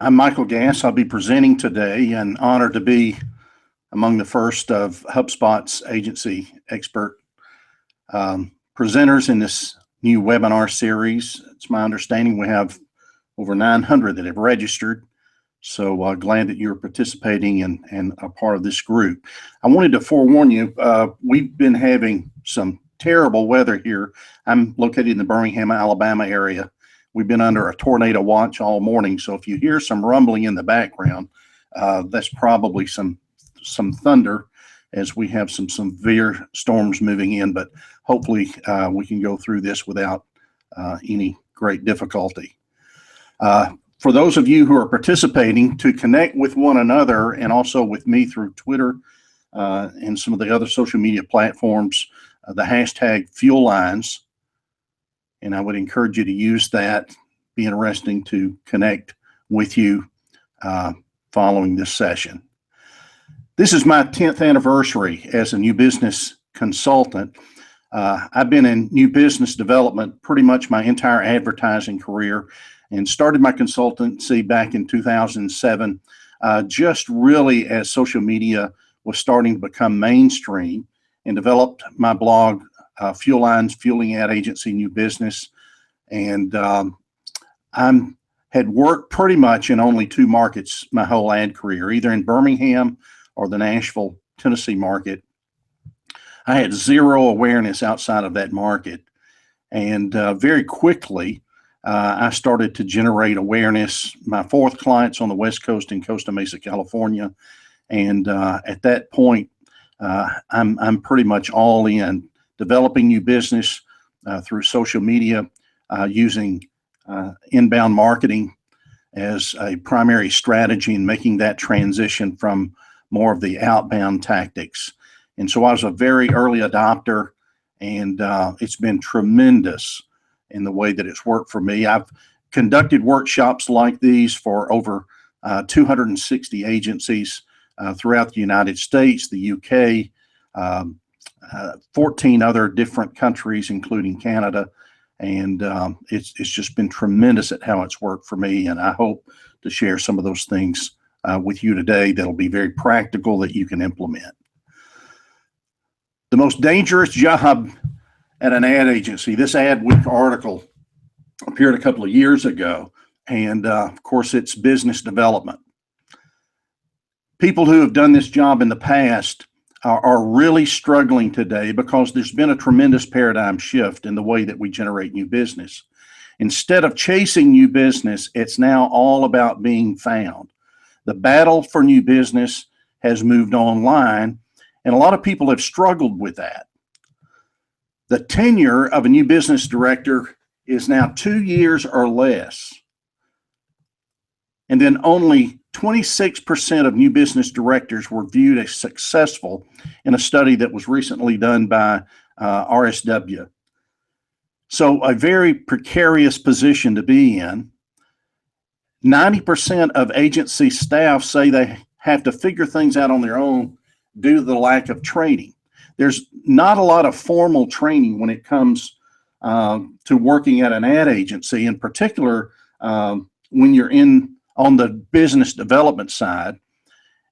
I'm Michael Gass. I'll be presenting today and honored to be among the first of HubSpot's agency expert presenters in this new webinar series. It's my understanding we have over 900 that have registered. So glad that you're participating and a part of this group. I wanted to forewarn you, we've been having some terrible weather here. I'm located in the Birmingham, Alabama area. We've been under a tornado watch all morning, so if you hear some rumbling in the background, that's probably some thunder as we have some severe storms moving in, but hopefully we can go through this without any great difficulty. For those of you who are participating, to connect with one another and also with me through Twitter and some of the other social media platforms, the hashtag Fuel Lines, and I would encourage you to use that. Be interesting to connect with you following this session. This is my 10th anniversary as a new business consultant. I've been in new business development pretty much my entire advertising career and started my consultancy back in 2007, just really as social media was starting to become mainstream, and developed my blog, Fuel Lines, Fueling Ad Agency New Business. And I had worked pretty much in only two markets my whole ad career, either in Birmingham or the Nashville, Tennessee market. I had zero awareness outside of that market. And very quickly, I started to generate awareness. My fourth client's on the West Coast in Costa Mesa, California. And at that point, I'm pretty much all in, developing new business through social media, using inbound marketing as a primary strategy and making that transition from more of the outbound tactics. And so I was a very early adopter, and it's been tremendous in the way that it's worked for me. I've conducted workshops like these for over 260 agencies throughout the United States, the UK, 14 other different countries, including Canada. And it's just been tremendous at how it's worked for me. And I hope to share some of those things with you today that'll be very practical that you can implement. The most dangerous job at an ad agency. This Ad Week article appeared a couple of years ago. And of course, it's business development. People who have done this job in the past are really struggling today because there's been a tremendous paradigm shift in the way that we generate new business. Instead of chasing new business, it's now all about being found. The battle for new business has moved online, and a lot of people have struggled with that. The tenure of a new business director is now 2 years or less. And then only 26% of new business directors were viewed as successful in a study that was recently done by RSW. So a very precarious position to be in. 90% of agency staff say they have to figure things out on their own due to the lack of training. There's not a lot of formal training when it comes to working at an ad agency, in particular when you're on the business development side.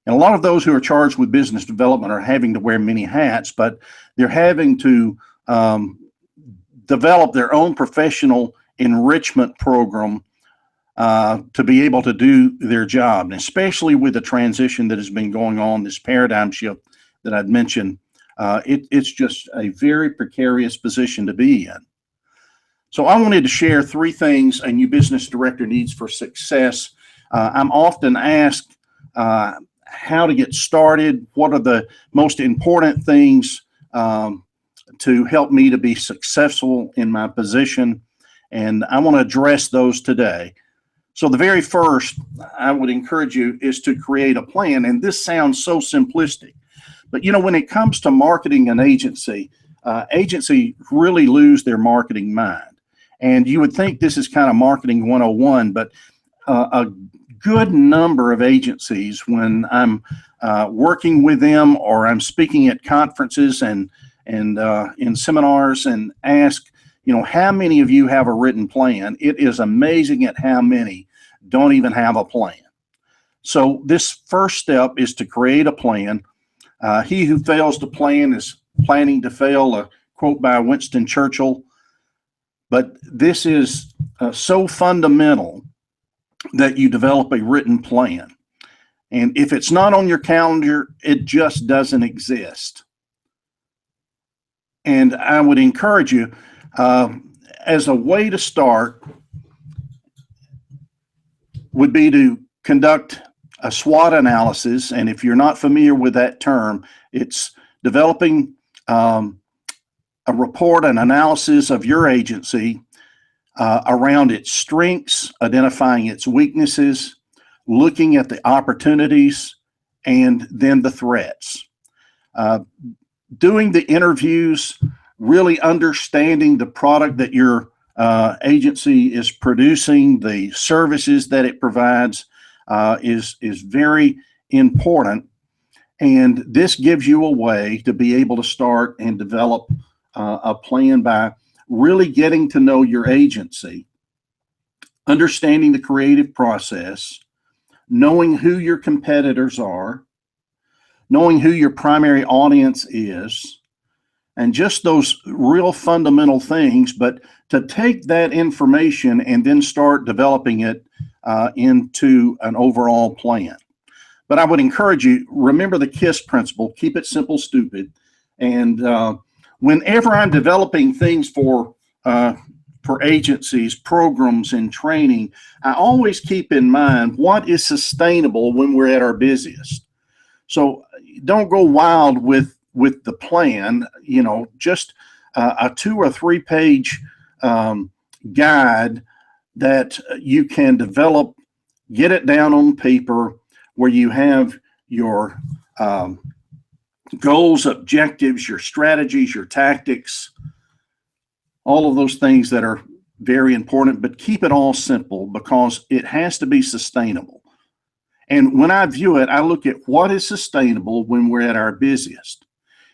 And a lot of those who are charged with business development are having to wear many hats, but they're having to develop their own professional enrichment program to be able to do their job. And especially with the transition that has been going on, this paradigm shift that I'd mentioned, it's just a very precarious position to be in. So I wanted to share 3 things a new business director needs for success. I'm often asked how to get started, what are the most important things to help me to be successful in my position, and I want to address those today. So the very first I would encourage you is to create a plan, and this sounds so simplistic, but you know, when it comes to marketing an agency, agencies really lose their marketing mind. And you would think this is kind of marketing 101, but a good number of agencies, when I'm working with them or I'm speaking at conferences and in seminars and ask, you know, how many of you have a written plan? It is amazing at how many don't even have a plan. So this first step is to create a plan. He who fails to plan is planning to fail, a quote by Winston Churchill. But this is so fundamental that you develop a written plan. And if it's not on your calendar, it just doesn't exist. And I would encourage you, as a way to start, would be to conduct a SWOT analysis. And if you're not familiar with that term, it's developing a report, an analysis of your agency around its strengths, identifying its weaknesses, looking at the opportunities, and then the threats. Doing the interviews, really understanding the product that your agency is producing, the services that it provides is very important. And this gives you a way to be able to start and develop a plan by really getting to know your agency, understanding the creative process, knowing who your competitors are, knowing who your primary audience is, and just those real fundamental things, but to take that information and then start developing it into an overall plan. But I would encourage you, remember the KISS principle, keep it simple, stupid. And whenever I'm developing things for agencies, programs, and training, I always keep in mind what is sustainable when we're at our busiest. So don't go wild with the plan, just a 2 or 3 page guide that you can develop, get it down on paper where you have your goals, objectives, your strategies, your tactics, all of those things that are very important, but keep it all simple because it has to be sustainable. And when I view it, I look at what is sustainable when we're at our busiest.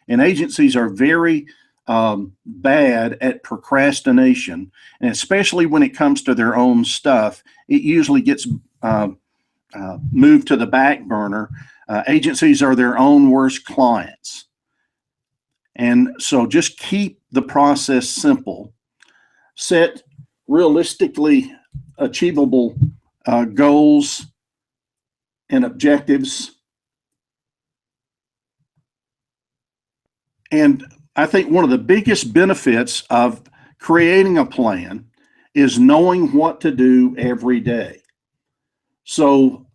And agencies are very bad at procrastination, and especially when it comes to their own stuff, it usually gets moved to the back burner. Agencies are their own worst clients. And so just keep the process simple. Set realistically achievable goals and objectives. And I think one of the biggest benefits of creating a plan is knowing what to do every day. So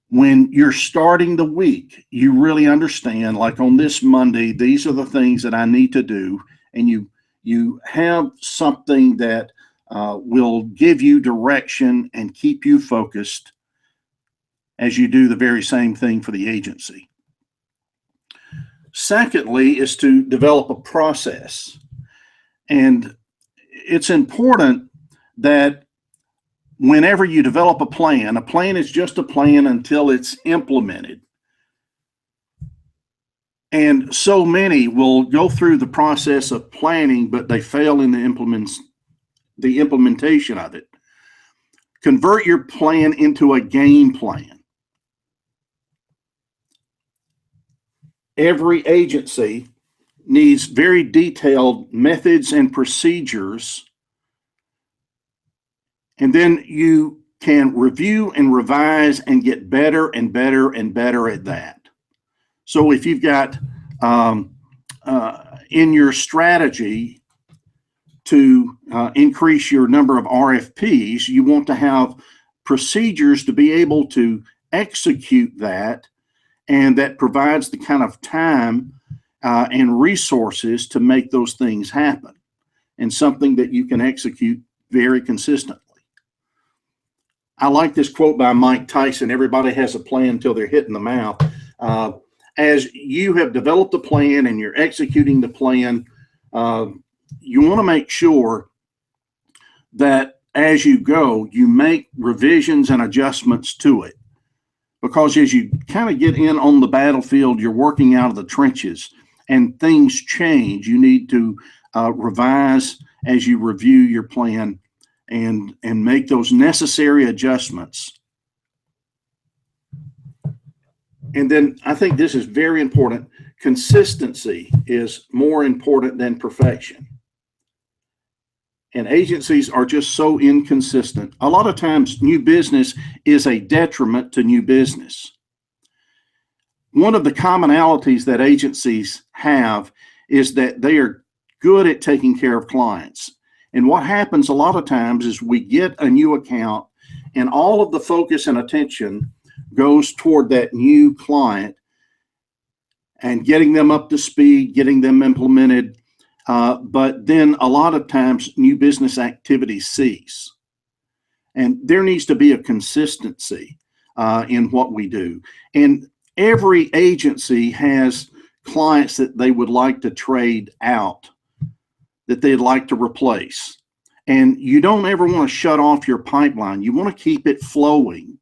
when you're starting the week, you really understand, like on this Monday, these are the things that I need to do. And you have something that will give you direction and keep you focused as you do the very same thing for the agency. Secondly, is to develop a process. And it's important that whenever you develop a plan is just a plan until it's implemented. And so many will go through the process of planning, but they fail in the implementation of it. Convert your plan into a game plan. Every agency needs very detailed methods and procedures, and then you can review and revise and get better and better and better at that. So if you've got in your strategy to increase your number of RFPs, you want to have procedures to be able to execute that, and that provides the kind of time and resources to make those things happen, and something that you can execute very consistently. I like this quote by Mike Tyson: everybody has a plan until they're hit in the mouth. As you have developed a plan and you're executing the plan, you want to make sure that as you go, you make revisions and adjustments to it. Because as you kind of get in on the battlefield, you're working out of the trenches and things change. You need to revise as you review your plan and make those necessary adjustments And then I think this is very important. Consistency is more important than perfection. And agencies are just so inconsistent. A lot of times, new business is a detriment to new business. One of the commonalities that agencies have is that they are good at taking care of clients. And what happens a lot of times is we get a new account and all of the focus and attention goes toward that new client and getting them up to speed, getting them implemented. But then a lot of times new business activities cease. And there needs to be a consistency in what we do. And every agency has clients that they would like to trade out, that they'd like to replace. And you don't ever want to shut off your pipeline. You want to keep it flowing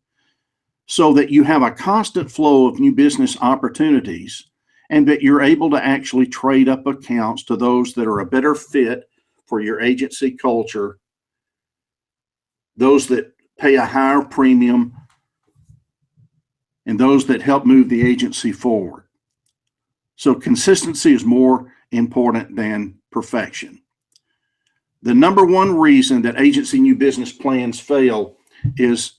so that you have a constant flow of new business opportunities and that you're able to actually trade up accounts to those that are a better fit for your agency culture, those that pay a higher premium, and those that help move the agency forward. So consistency is more important than perfection. The number one reason that agency new business plans fail is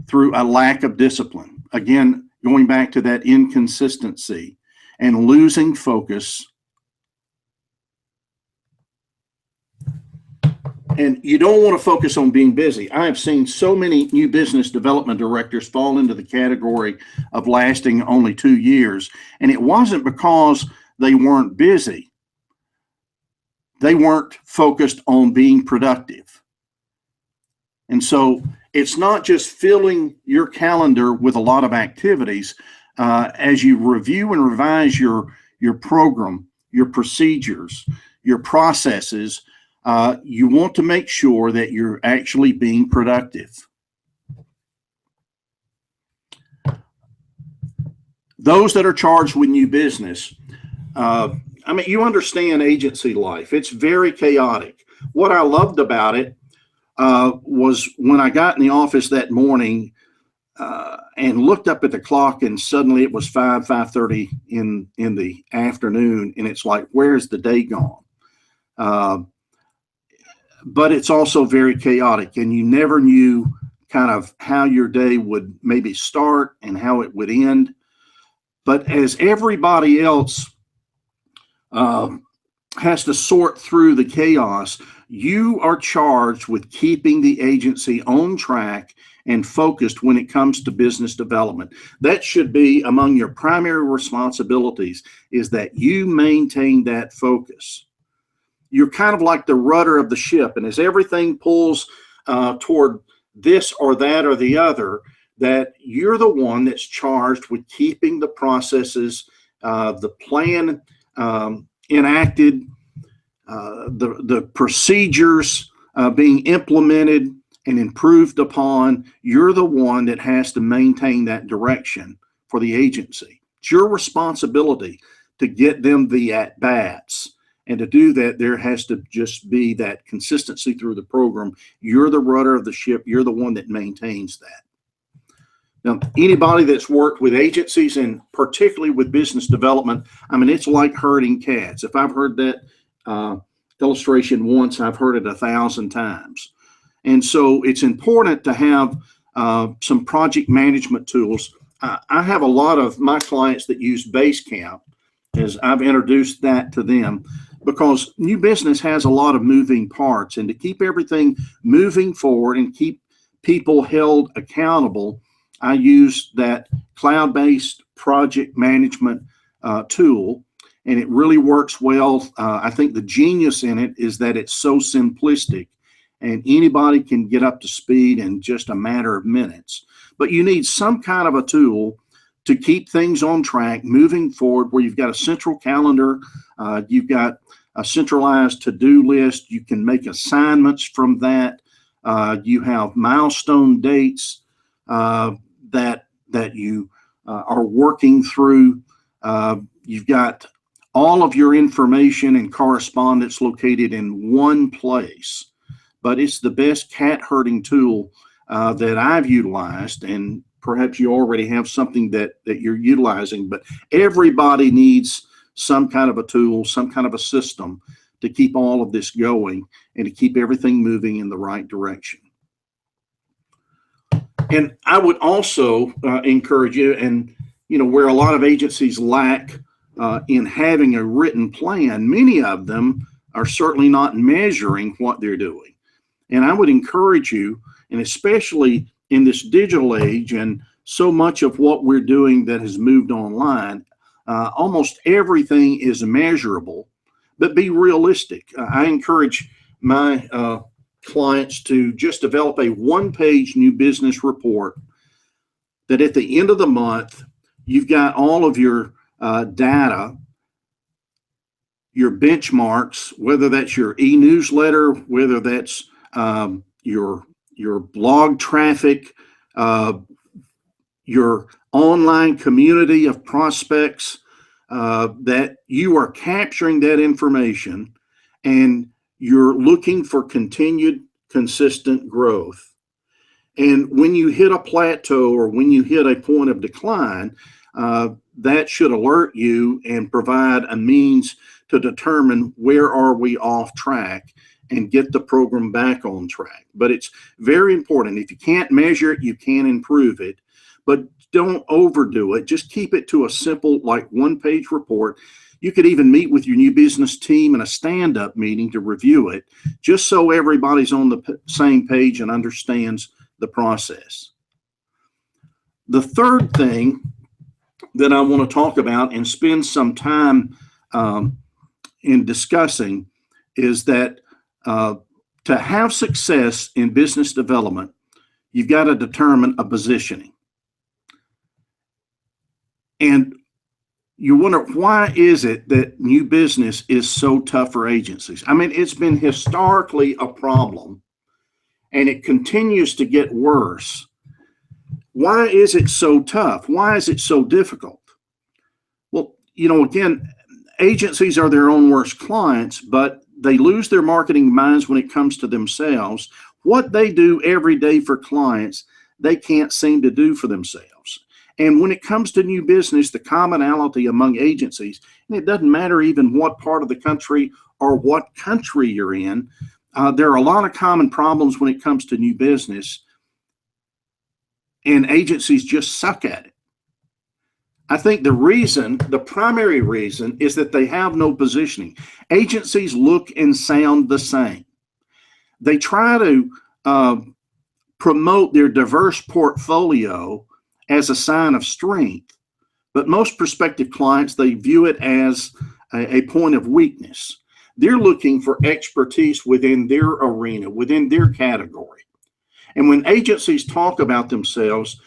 through a lack of discipline. Again, going back to that inconsistency and losing focus. And you don't want to focus on being busy. I have seen so many new business development directors fall into the category of lasting only 2 years. And it wasn't because they weren't busy. They weren't focused on being productive. And so it's not just filling your calendar with a lot of activities. As you review and revise your program, your procedures, your processes, you want to make sure that you're actually being productive. Those that are charged with new business, I mean, you understand agency life. It's very chaotic. What I loved about it was when I got in the office that morning and looked up at the clock, and suddenly it was 5:30 in the afternoon, and it's like, where's the day gone? But it's also very chaotic, and you never knew kind of how your day would maybe start and how it would end. But as everybody else has to sort through the chaos, you are charged with keeping the agency on track and focused when it comes to business development. That should be among your primary responsibilities, is that you maintain that focus. You're kind of like the rudder of the ship, and as everything pulls toward this or that or the other, that you're the one that's charged with keeping the processes, the plan enacted, the procedures being implemented and improved upon. You're the one that has to maintain that direction for the agency. It's your responsibility to get them the at-bats. And to do that, there has to just be that consistency through the program. You're the rudder of the ship. You're the one that maintains that. Now, anybody that's worked with agencies and particularly with business development, I mean, it's like herding cats. If I've heard that illustration once, I've heard it 1,000 times. And so it's important to have some project management tools. I have a lot of my clients that use Basecamp, as I've introduced that to them, because new business has a lot of moving parts, and to keep everything moving forward and keep people held accountable, I use that cloud-based project management tool, and it really works well. I think the genius in it is that it's so simplistic, and anybody can get up to speed in just a matter of minutes. But you need some kind of a tool to keep things on track, moving forward, where you've got a central calendar, you've got a centralized to-do list, you can make assignments from that, you have milestone dates that you are working through. You've got all of your information and correspondence located in one place. But it's the best cat herding tool that I've utilized, and perhaps you already have something that you're utilizing, but everybody needs some kind of a tool, some kind of a system to keep all of this going and to keep everything moving in the right direction. And I would also encourage you, and where a lot of agencies lack in having a written plan, many of them are certainly not measuring what they're doing. And I would encourage you, and especially in this digital age and so much of what we're doing that has moved online, almost everything is measurable, but be realistic. I encourage my clients to just develop a one-page new business report that at the end of the month, you've got all of your data, your benchmarks, whether that's your e-newsletter, whether that's your blog traffic, your online community of prospects, that you are capturing that information and you're looking for continued consistent growth. And when you hit a plateau or when you hit a point of decline, that should alert you and provide a means to determine where are we off track and get the program back on track. But it's very important. If you can't measure it, you can improve it. But don't overdo it. Just keep it to a simple, like, one-page report. You could even meet with your new business team in a stand-up meeting to review it, just so everybody's on the same page and understands the process. The third thing that I want to talk about and spend some time in discussing is that to have success in business development, you've got to determine a positioning. And you wonder, why is it that new business is so tough for agencies? I mean, it's been historically a problem, and it continues to get worse. Why is it so tough? Why is it so difficult? Well, again, agencies are their own worst clients, but they lose their marketing minds when it comes to themselves. What they do every day for clients, they can't seem to do for themselves. And when it comes to new business, the commonality among agencies, and it doesn't matter even what part of the country or what country you're in, there are a lot of common problems when it comes to new business, and agencies just suck at it. I think the primary reason is that they have no positioning. Agencies look and sound the same. They try to promote their diverse portfolio as a sign of strength, but most prospective clients, they view it as a point of weakness. They're looking for expertise within their arena, within their category. And when agencies talk about themselves,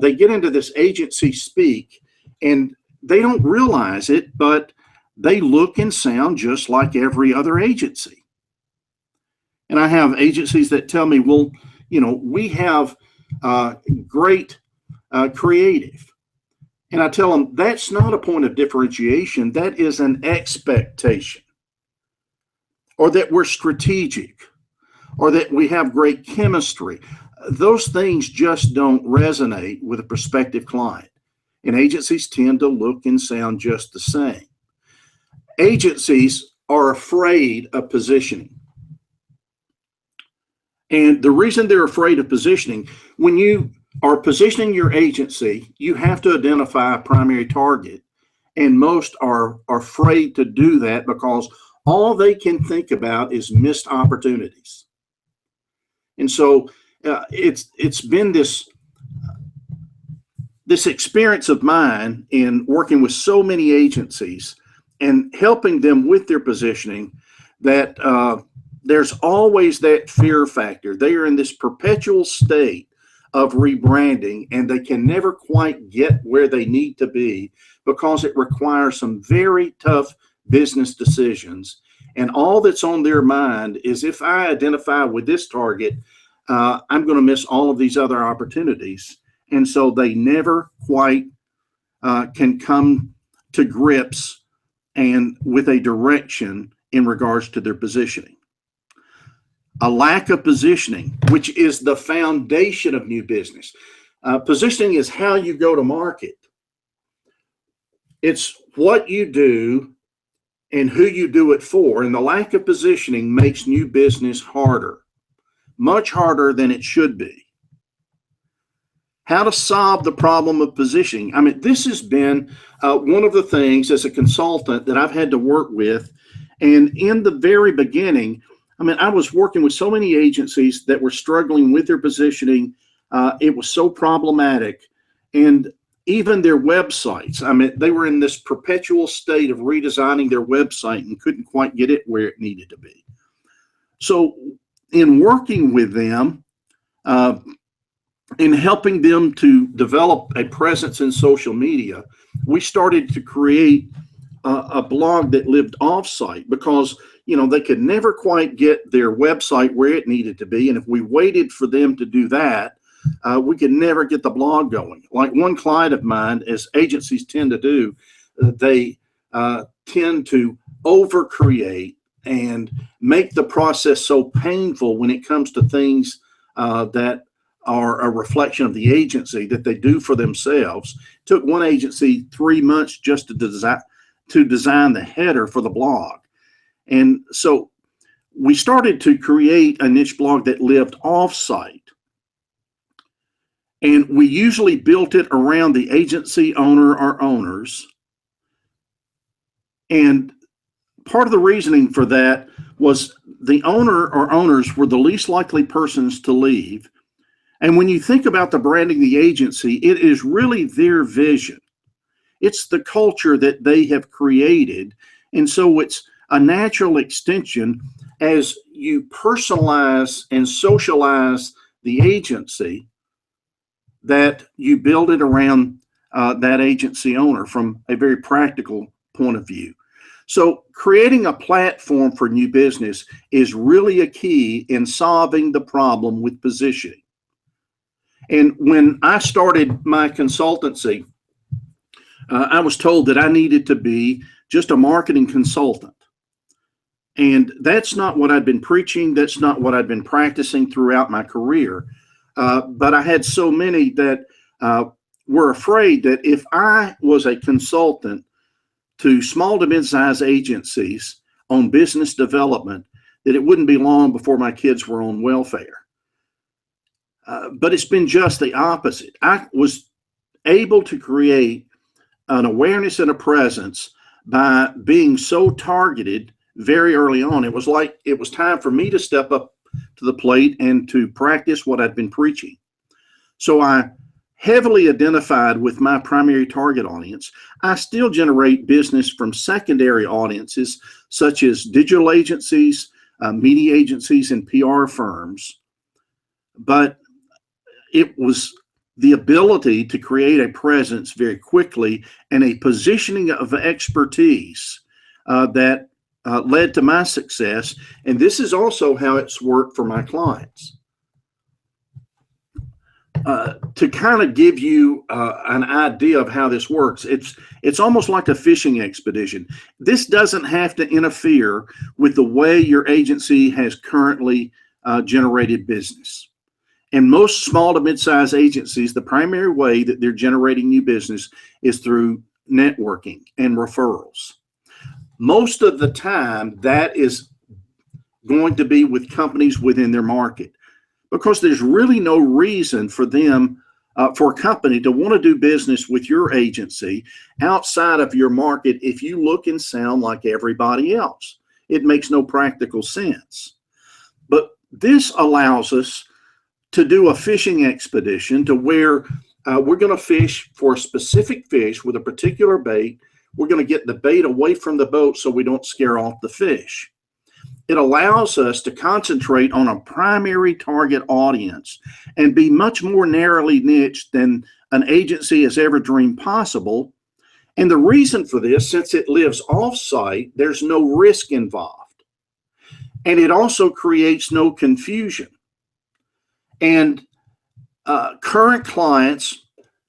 they get into this agency speak, and they don't realize it, but they look and sound just like every other agency. And I have agencies that tell me, well, we have great creative. And I tell them, that's not a point of differentiation. That is an expectation. Or that we're strategic, or that we have great chemistry. Those things just don't resonate with a prospective client. And agencies tend to look and sound just the same. Agencies are afraid of positioning. And the reason they're afraid of positioning, when you are positioning your agency, you have to identify a primary target. And most are afraid to do that because all they can think about is missed opportunities. And so it's been this experience of mine in working with so many agencies and helping them with their positioning that there's always that fear factor. They are in this perpetual state of rebranding, and they can never quite get where they need to be because it requires some very tough business decisions. And all that's on their mind is, if I identify with this target, I'm going to miss all of these other opportunities. And so they never quite can come to grips and with a direction in regards to their positioning. A lack of positioning, which is the foundation of new business. Positioning is how you go to market. It's what you do and who you do it for. And the lack of positioning makes new business harder, much harder than it should be. How to solve the problem of positioning. I mean, this has been one of the things as a consultant that I've had to work with. And in the very beginning, I mean, I was working with so many agencies that were struggling with their positioning. It was so problematic. And even their websites, I mean, they were in this perpetual state of redesigning their website and couldn't quite get it where it needed to be. So in working with them, in helping them to develop a presence in social media, we started to create a blog that lived offsite because, you know, they could never quite get their website where it needed to be. And if we waited for them to do that, we could never get the blog going. Like one client of mine, as agencies tend to do, they tend to overcreate and make the process so painful when it comes to things that are a reflection of the agency that they do for themselves. It took one agency 3 months just to design the header for the blog. And so we started to create a niche blog that lived offsite. And we usually built it around the agency owner or owners. And part of the reasoning for that was the owner or owners were the least likely persons to leave. And when you think about the branding of the agency, it is really their vision. It's the culture that they have created. And so it's a natural extension as you personalize and socialize the agency that you build it around that agency owner from a very practical point of view. So creating a platform for new business is really a key in solving the problem with positioning. And when I started my consultancy, I was told that I needed to be just a marketing consultant. And that's not what I'd been preaching. That's not what I'd been practicing throughout my career. But I had so many that were afraid that if I was a consultant to small to mid-sized agencies on business development, that it wouldn't be long before my kids were on welfare. But it's been just the opposite. I was able to create an awareness and a presence by being so targeted very early on. It was like it was time for me to step up to the plate and to practice what I'd been preaching. So I heavily identified with my primary target audience. I still generate business from secondary audiences such as digital agencies, media agencies, and PR firms. But it was the ability to create a presence very quickly and a positioning of expertise that led to my success. And this is also how it's worked for my clients. To kind of give you an idea of how this works, it's almost like a fishing expedition. This doesn't have to interfere with the way your agency has currently generated business. And most small to mid-sized agencies, the primary way that they're generating new business is through networking and referrals. Most of the time, that is going to be with companies within their market, because there's really no reason for them, for a company to want to do business with your agency outside of your market if you look and sound like everybody else. It makes no practical sense. But this allows us to do a fishing expedition to where we're going to fish for a specific fish with a particular bait. We're going to get the bait away from the boat so we don't scare off the fish. It allows us to concentrate on a primary target audience and be much more narrowly niched than an agency has ever dreamed possible. And the reason for this, since it lives off-site, there's no risk involved. And it also creates no confusion. And current clients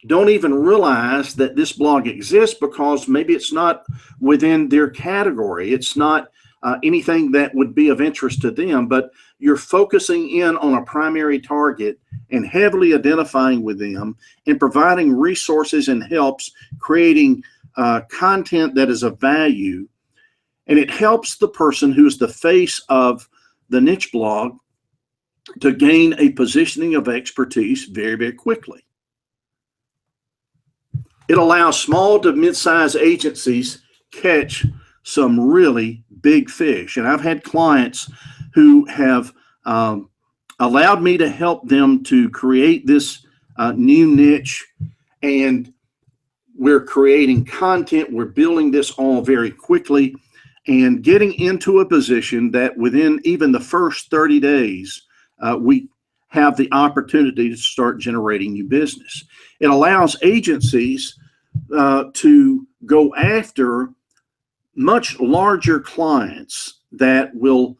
don't even realize that this blog exists because maybe it's not within their category. It's not anything that would be of interest to them, but you're focusing in on a primary target and heavily identifying with them and providing resources and helps creating content that is of value. And it helps the person who's the face of the niche blog to gain a positioning of expertise very, very quickly. It allows small to mid-sized agencies catch some really big fish. And I've had clients who have allowed me to help them to create this new niche, and we're creating content. We're building this all very quickly and getting into a position that within even the first 30 days, we have the opportunity to start generating new business. It allows agencies to go after much larger clients that will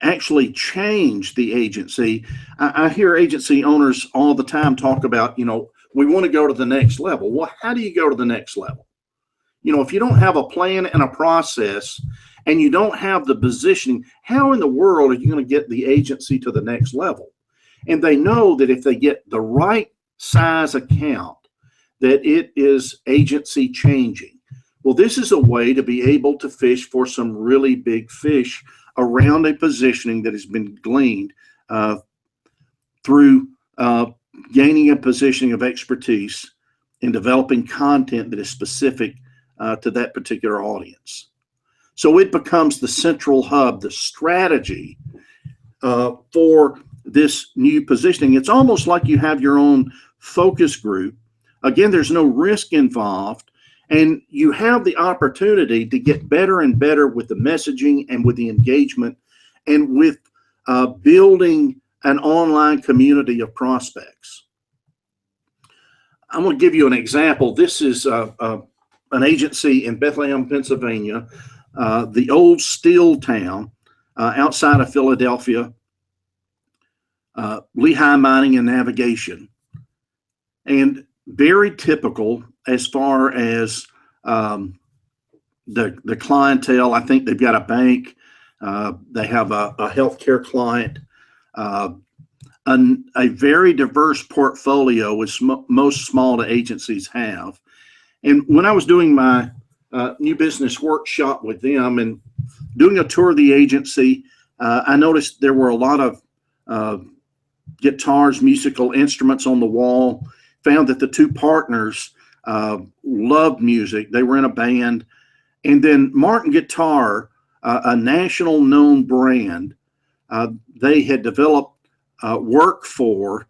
actually change the agency. I hear agency owners all the time talk about, we want to go to the next level. Well, how do you go to the next level? If you don't have a plan and a process and you don't have the positioning, how in the world are you going to get the agency to the next level? And they know that if they get the right size account, that it is agency changing. Well, this is a way to be able to fish for some really big fish around a positioning that has been gleaned through gaining a positioning of expertise in developing content that is specific to that particular audience. So it becomes the central hub, the strategy for this new positioning. It's almost like you have your own focus group. Again, there's no risk involved, and you have the opportunity to get better and better with the messaging and with the engagement and with building an online community of prospects. I'm going to give you an example. This is an agency in Bethlehem, Pennsylvania, the old steel town outside of Philadelphia, Lehigh Mining and Navigation. And very typical as far as the clientele. I think they've got a bank. They have a healthcare client. A very diverse portfolio, which most small agencies have. And when I was doing my new business workshop with them and doing a tour of the agency, I noticed there were a lot of guitars, musical instruments on the wall. Found that the two partners loved music. They were in a band. And then Martin Guitar, a national known brand, they had developed work for,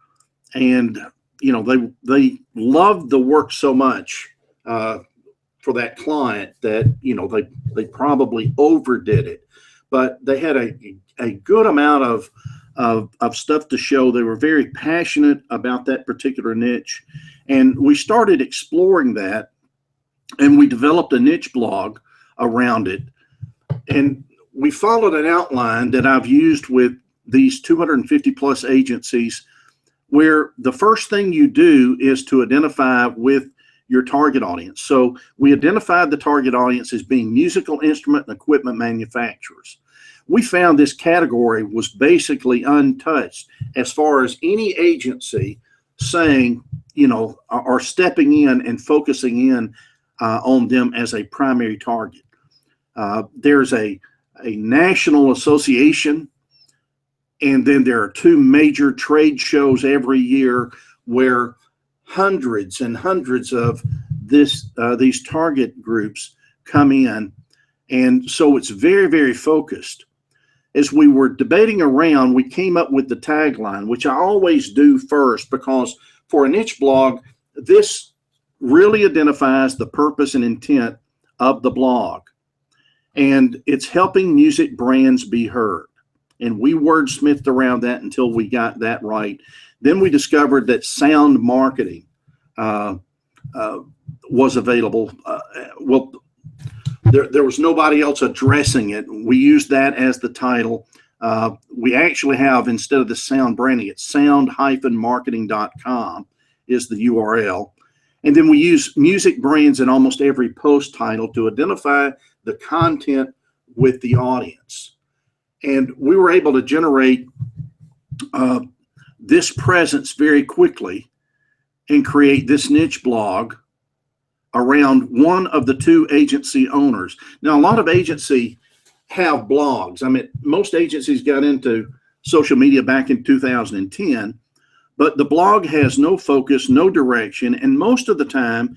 and they loved the work so much for that client that they probably overdid it, but they had a good amount of stuff to show. They were very passionate about that particular niche, and we started exploring that, and we developed a niche blog around it, and we followed an outline that I've used with these 250 plus agencies, where the first thing you do is to identify with your target audience. So we identified the target audience as being musical instrument and equipment manufacturers. We found this category was basically untouched as far as any agency saying, are stepping in and focusing in on them as a primary target. There's a national association, and then there are two major trade shows every year where hundreds and hundreds of these target groups come in. And so it's very, very focused. As we were debating around, we came up with the tagline, which I always do first, because for a niche blog, this really identifies the purpose and intent of the blog. And it's helping music brands be heard. And we wordsmithed around that until we got that right. Then we discovered that sound marketing was available. There was nobody else addressing it. We used that as the title. We actually have, instead of the sound branding, it's sound-marketing.com is the URL. And then we use music brands in almost every post title to identify the content with the audience. And we were able to generate this presence very quickly and create this niche blog around one of the two agency owners. Now, a lot of agency have blogs. I mean, most agencies got into social media back in 2010, but the blog has no focus, no direction, and most of the time,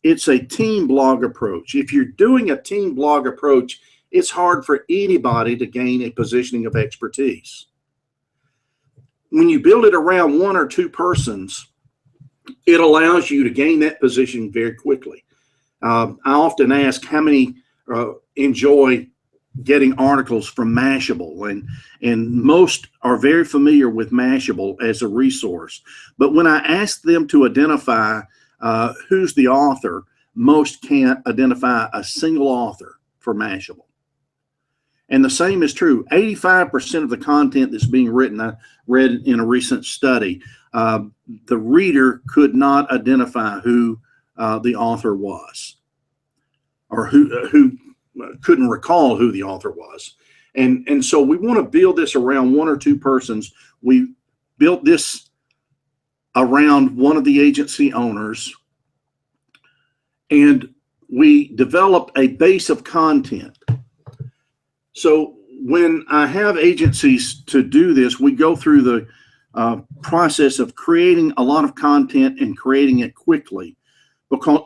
it's a team blog approach. If you're doing a team blog approach, it's hard for anybody to gain a positioning of expertise. When you build it around one or two persons, it allows you to gain that position very quickly. I often ask how many enjoy getting articles from Mashable, and most are very familiar with Mashable as a resource. But when I ask them to identify who's the author, most can't identify a single author for Mashable. And the same is true. 85% of the content that's being written, I read in a recent study, the reader could not identify who the author was, or who couldn't recall who the author was. And so we want to build this around one or two persons. We built this around one of the agency owners, and we developed a base of content. So when I have agencies to do this, we go through the process of creating a lot of content and creating it quickly, because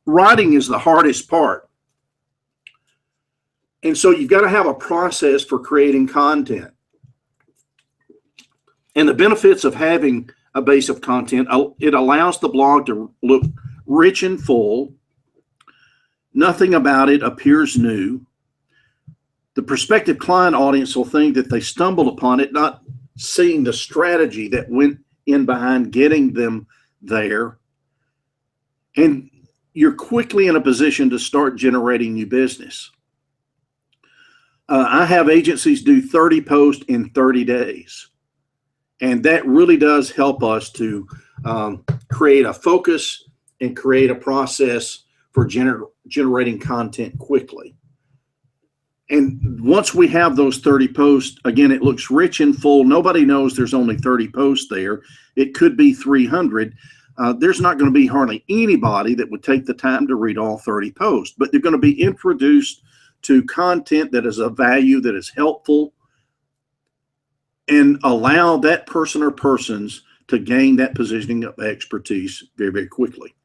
writing is the hardest part. And so you've got to have a process for creating content. And the benefits of having a base of content, it allows the blog to look rich and full. Nothing about it appears new. The prospective client audience will think that they stumbled upon it, not seeing the strategy that went in behind getting them there. And you're quickly in a position to start generating new business. I have agencies do 30 posts in 30 days. And that really does help us to create a focus and create a process for generating content quickly. And once we have those 30 posts, again, it looks rich and full. Nobody knows there's only 30 posts there. It could be 300. There's not going to be hardly anybody that would take the time to read all 30 posts, but they're going to be introduced to content that is of value, that is helpful, and allow that person or persons to gain that positioning of expertise very, very quickly.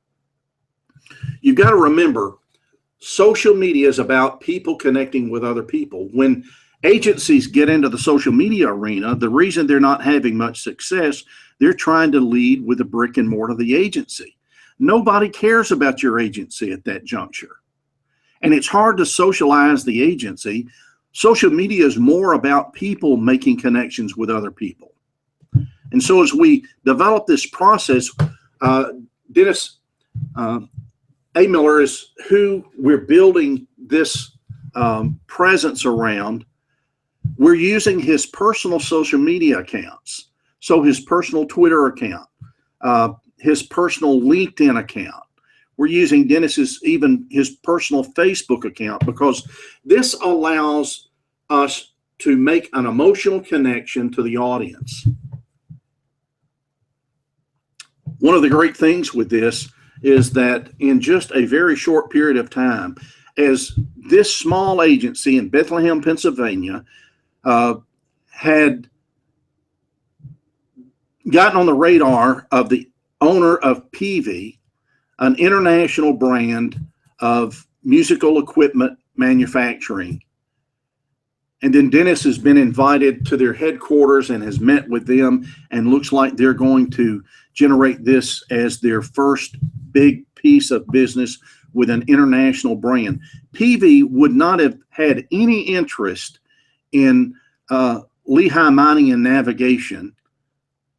You've got to remember, social media is about people connecting with other people. When agencies get into the social media arena, the reason they're not having much success, they're trying to lead with the brick and mortar of the agency. Nobody cares about your agency at that juncture. And it's hard to socialize the agency. Social media is more about people making connections with other people. And so as we develop this process, Dennis A. Miller is who we're building this presence around. We're using his personal social media accounts. So his personal Twitter account, his personal LinkedIn account. We're using Dennis's, even his personal Facebook account, because this allows us to make an emotional connection to the audience. One of the great things with this is that in just a very short period of time, as this small agency in Bethlehem, Pennsylvania, had gotten on the radar of the owner of PV, an international brand of musical equipment manufacturing. And then Dennis has been invited to their headquarters and has met with them, and looks like they're going to generate this as their first big piece of business with an international brand. PV would not have had any interest in Lehigh Mining and Navigation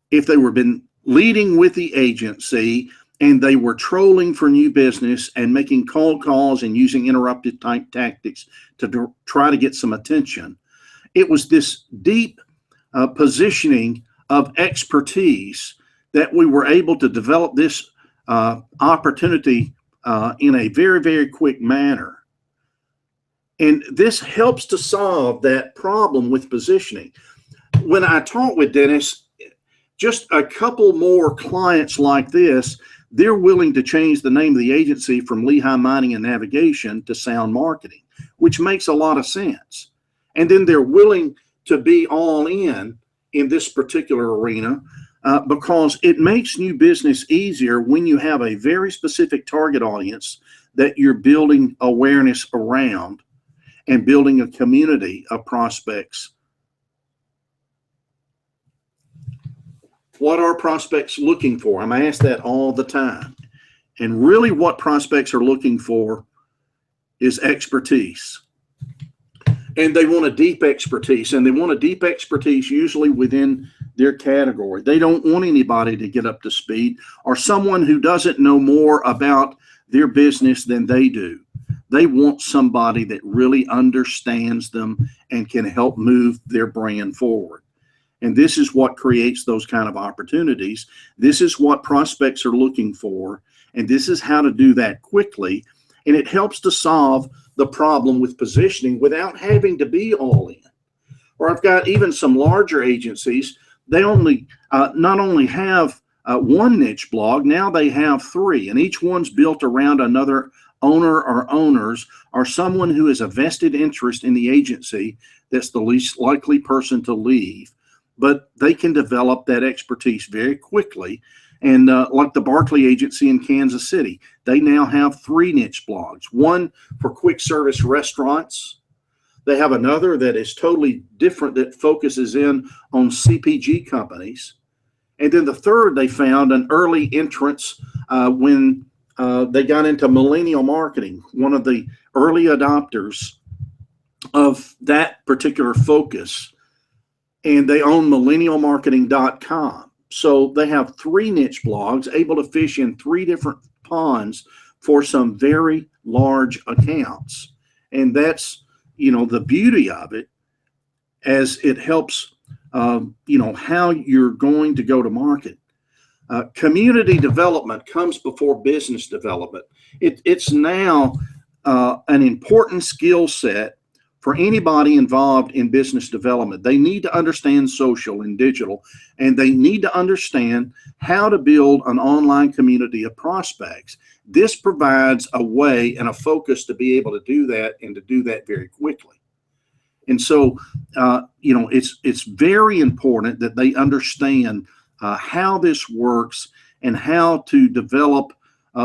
if they were been leading with the agency and they were trolling for new business and making cold calls and using interrupted type tactics to try to get some attention. It was this deep positioning of expertise that we were able to develop this opportunity in a very, very quick manner. And this helps to solve that problem with positioning. When I talk with Dennis, just a couple more clients like this, they're willing to change the name of the agency from Lehigh Mining and Navigation to Sound Marketing, which makes a lot of sense. And then they're willing to be all in this particular arena because it makes new business easier when you have a very specific target audience that you're building awareness around and building a community of prospects. What are prospects looking for? I'm asked that all the time. And really what prospects are looking for is expertise. And they want a deep expertise, and they want a deep expertise usually within their category. They don't want anybody to get up to speed or someone who doesn't know more about their business than they do. They want somebody that really understands them and can help move their brand forward. And this is what creates those kind of opportunities. This is what prospects are looking for, and this is how to do that quickly. And it helps to solve the problem with positioning without having to be all in. Or I've got even some larger agencies, they only not only have one niche blog, now they have three, and each one's built around another owner or owners or someone who has a vested interest in the agency that's the least likely person to leave. But they can develop that expertise very quickly. And like the Barkley agency in Kansas City, they now have three niche blogs, one for quick service restaurants. They have another that is totally different that focuses in on CPG companies. And then the third, they found an early entrance when they got into millennial marketing, one of the early adopters of that particular focus. And they own millennialmarketing.com. So they have three niche blogs, able to fish in three different ponds for some very large accounts. And that's, the beauty of it, as it helps, how you're going to go to market. Community development comes before business development. It's now an important skill set for anybody involved in business development. They need to understand social and digital, and they need to understand how to build an online community of prospects. This provides a way and a focus to be able to do that and to do that very quickly. And so, it's very important that they understand how this works and how to develop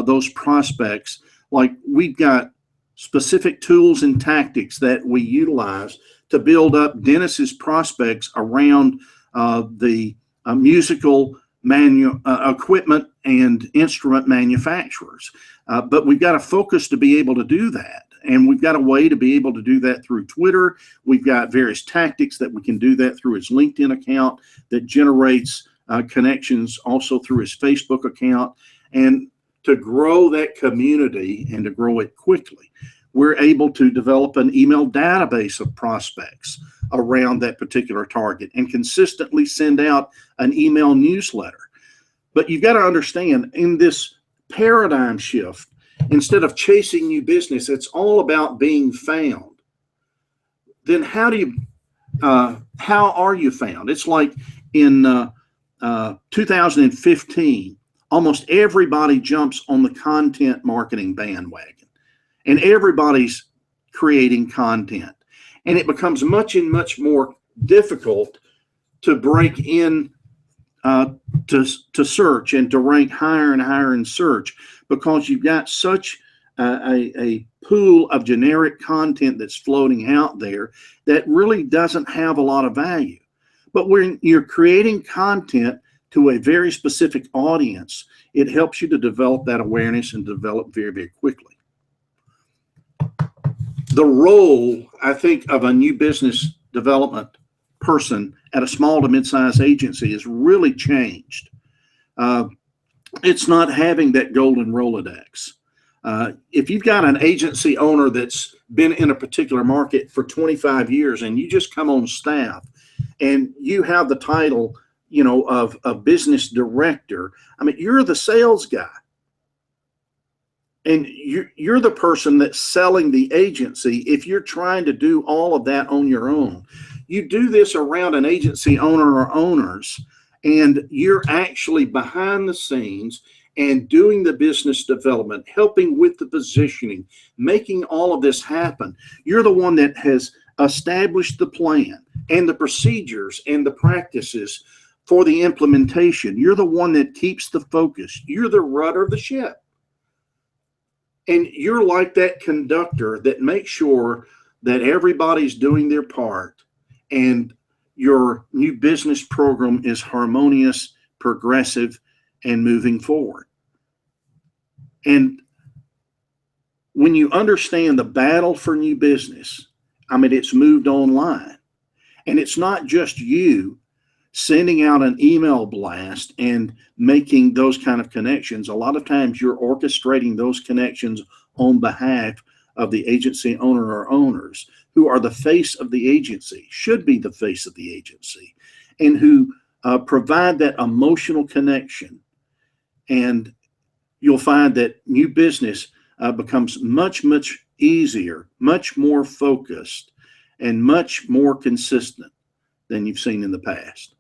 those prospects. Like we've got specific tools and tactics that we utilize to build up Dennis's prospects around the musical equipment and instrument manufacturers. But we've got a focus to be able to do that. And we've got a way to be able to do that through Twitter. We've got various tactics that we can do that through his LinkedIn account that generates connections, also through his Facebook account. And to grow that community and to grow it quickly, we're able to develop an email database of prospects around that particular target and consistently send out an email newsletter. But you've got to understand, in this paradigm shift, instead of chasing new business, it's all about being found. Then how are you found? It's like in 2015, almost everybody jumps on the content marketing bandwagon, and everybody's creating content. And it becomes much more difficult to break in to search and to rank higher and higher in search, because you've got such a pool of generic content that's floating out there that really doesn't have a lot of value. But when you're creating content to a very specific audience, it helps you to develop that awareness and develop very, very quickly. The role, I think, of a new business development person at a small to mid-sized agency has really changed. It's not having that golden Rolodex. If you've got an agency owner that's been in a particular market for 25 years and you just come on staff and you have the title, of a business director, I mean, you're the sales guy. And you're the person that's selling the agency. If you're trying to do all of that on your own, you do this around an agency owner or owners, and you're actually behind the scenes and doing the business development, helping with the positioning, making all of this happen. You're the one that has established the plan and the procedures and the practices for the implementation. You're the one that keeps the focus. You're the rudder of the ship. And you're like that conductor that makes sure that everybody's doing their part and your new business program is harmonious, progressive, and moving forward. And when you understand the battle for new business, I mean, it's moved online. And it's not just you sending out an email blast and making those kind of connections. A lot of times you're orchestrating those connections on behalf of the agency owner or owners who are the face of the agency, should be the face of the agency, and who provide that emotional connection. And you'll find that new business becomes much, much easier, much more focused, and much more consistent than you've seen in the past.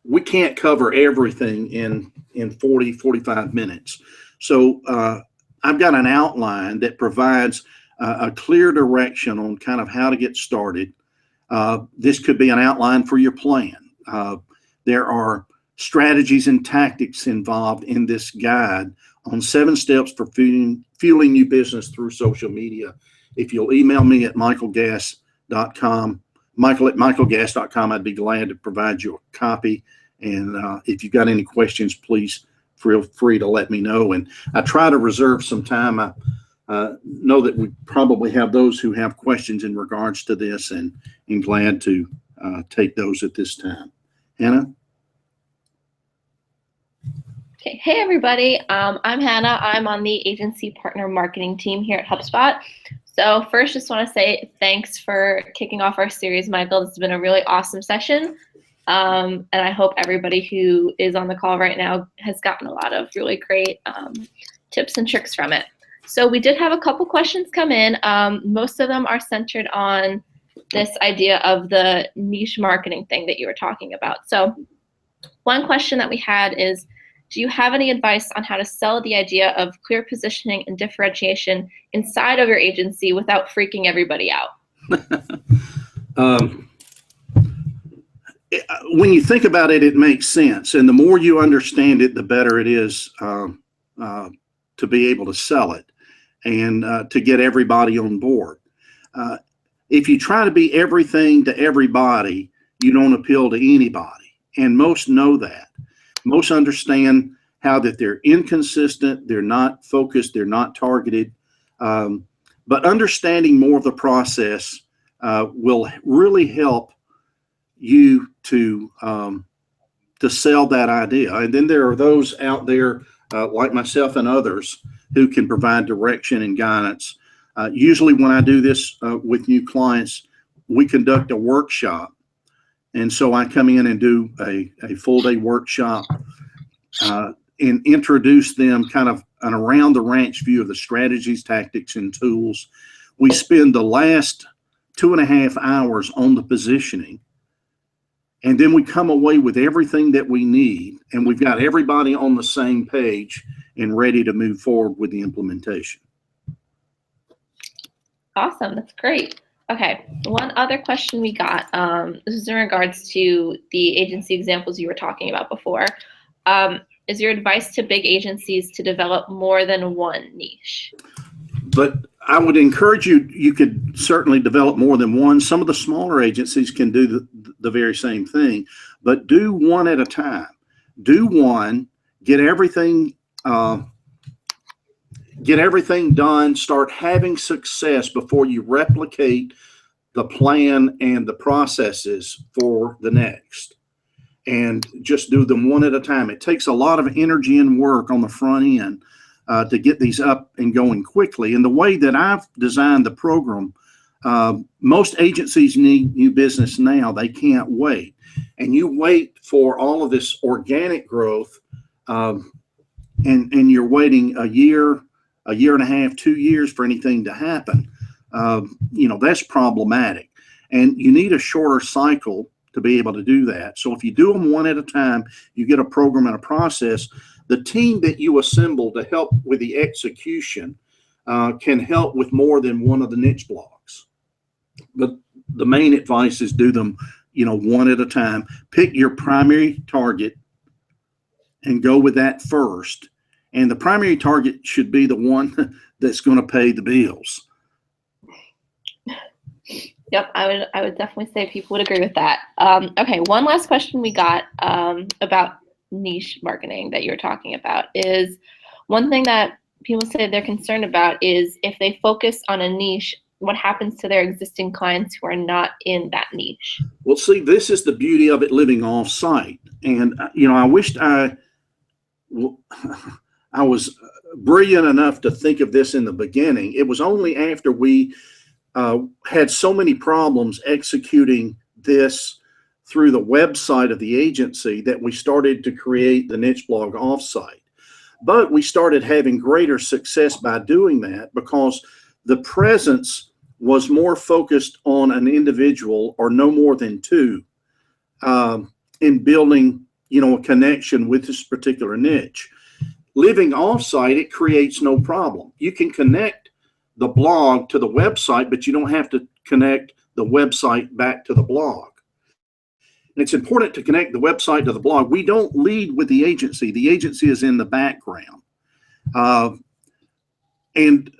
We can't cover everything in 40, 45 minutes. So I've got an outline that provides a clear direction on kind of how to get started. This could be an outline for your plan. There are strategies and tactics involved in this guide on 7 steps for fueling new business through social media. If you'll email me at michaelgass.com, michael@michaelgass.com, I'd be glad to provide you a copy. And if you've got any questions, please feel free to let me know. And I try to reserve some time. I know that we probably have those who have questions in regards to this, and I'm glad to take those at this time. Hannah? Okay. Hey, everybody. I'm Hannah. I'm on the agency partner marketing team here at HubSpot. So first, just want to say thanks for kicking off our series, Michael. This has been a really awesome session. And I hope everybody who is on the call right now has gotten a lot of really great tips and tricks from it. So we did have a couple questions come in. Most of them are centered on this idea of the niche marketing thing that you were talking about. So one question that we had is, do you have any advice on how to sell the idea of clear positioning and differentiation inside of your agency without freaking everybody out? When you think about it, it makes sense. And the more you understand it, the better it is to be able to sell it and to get everybody on board. If you try to be everything to everybody, you don't appeal to anybody. And most know that. Most understand how that they're inconsistent, they're not focused, they're not targeted. But understanding more of the process will really help you to sell that idea. And then there are those out there like myself and others who can provide direction and guidance. Usually when I do this with new clients, we conduct a workshop. And so I come in and do a full day workshop and introduce them kind of an around the ranch view of the strategies, tactics, and tools. We spend the last 2.5 hours on the positioning. And then we come away with everything that we need, and we've got everybody on the same page and ready to move forward with the implementation. Awesome, that's great. Okay, one other question we got, this is in regards to the agency examples you were talking about before. Is your advice to big agencies to develop more than one niche? But I would encourage you, you could certainly develop more than one. Some of the smaller agencies can do the very same thing, but do one at a time. Do one, get everything done, start having success before you replicate the plan and the processes for the next. And just do them one at a time. It takes a lot of energy and work on the front end to get these up and going quickly. And the way that I've designed the program, most agencies need new business now. They can't wait. And you wait for all of this organic growth and you're waiting a year and a half, 2 years for anything to happen, that's problematic. And you need a shorter cycle to be able to do that. So if you do them one at a time, you get a program and a process. The team that you assemble to help with the execution can help with more than one of the niche blogs. But the main advice is do them, one at a time. Pick your primary target and go with that first. And the primary target should be the one that's going to pay the bills. Yep, I would definitely say people would agree with that. Okay, one last question we got about niche marketing that you were talking about is one thing that people say they're concerned about is if they focus on a niche, what happens to their existing clients who are not in that niche? Well, see, this is the beauty of it living off site. And, I wished I was brilliant enough to think of this in the beginning. It was only after we had so many problems executing this through the website of the agency that we started to create the niche blog offsite. But we started having greater success by doing that because the presence was more focused on an individual or no more than two in building, a connection with this particular niche. Living offsite, it creates no problem. You can connect the blog to the website, but you don't have to connect the website back to the blog. And it's important to connect the website to the blog. We don't lead with the agency. The agency is in the background. And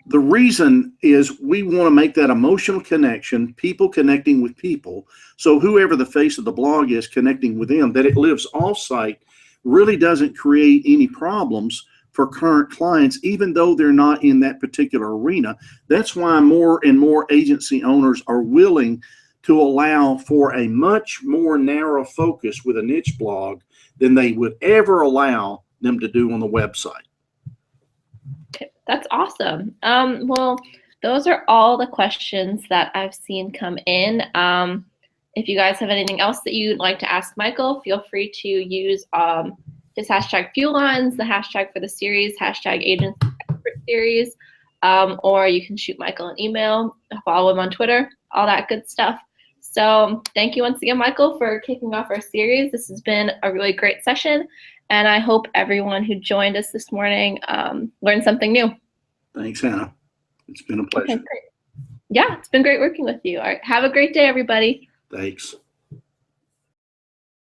the reason is we want to make that emotional connection, people connecting with people. So whoever the face of the blog is connecting with them, that it lives offsite really doesn't create any problems for current clients, even though they're not in that particular arena. That's why more and more agency owners are willing to allow for a much more narrow focus with a niche blog than they would ever allow them to do on the website. Okay, that's awesome. Well, those are all the questions that I've seen come in. If you guys have anything else that you'd like to ask Michael, feel free to use his hashtag fuel lines, the hashtag for the series, hashtag agency expert series, or you can shoot Michael an email, follow him on Twitter, all that good stuff. So thank you once again, Michael, for kicking off our series. This has been a really great session, and I hope everyone who joined us this morning learned something new. Thanks, Hannah. It's been a pleasure. Okay, great. Yeah, it's been great working with you. All right, have a great day, everybody. Thanks.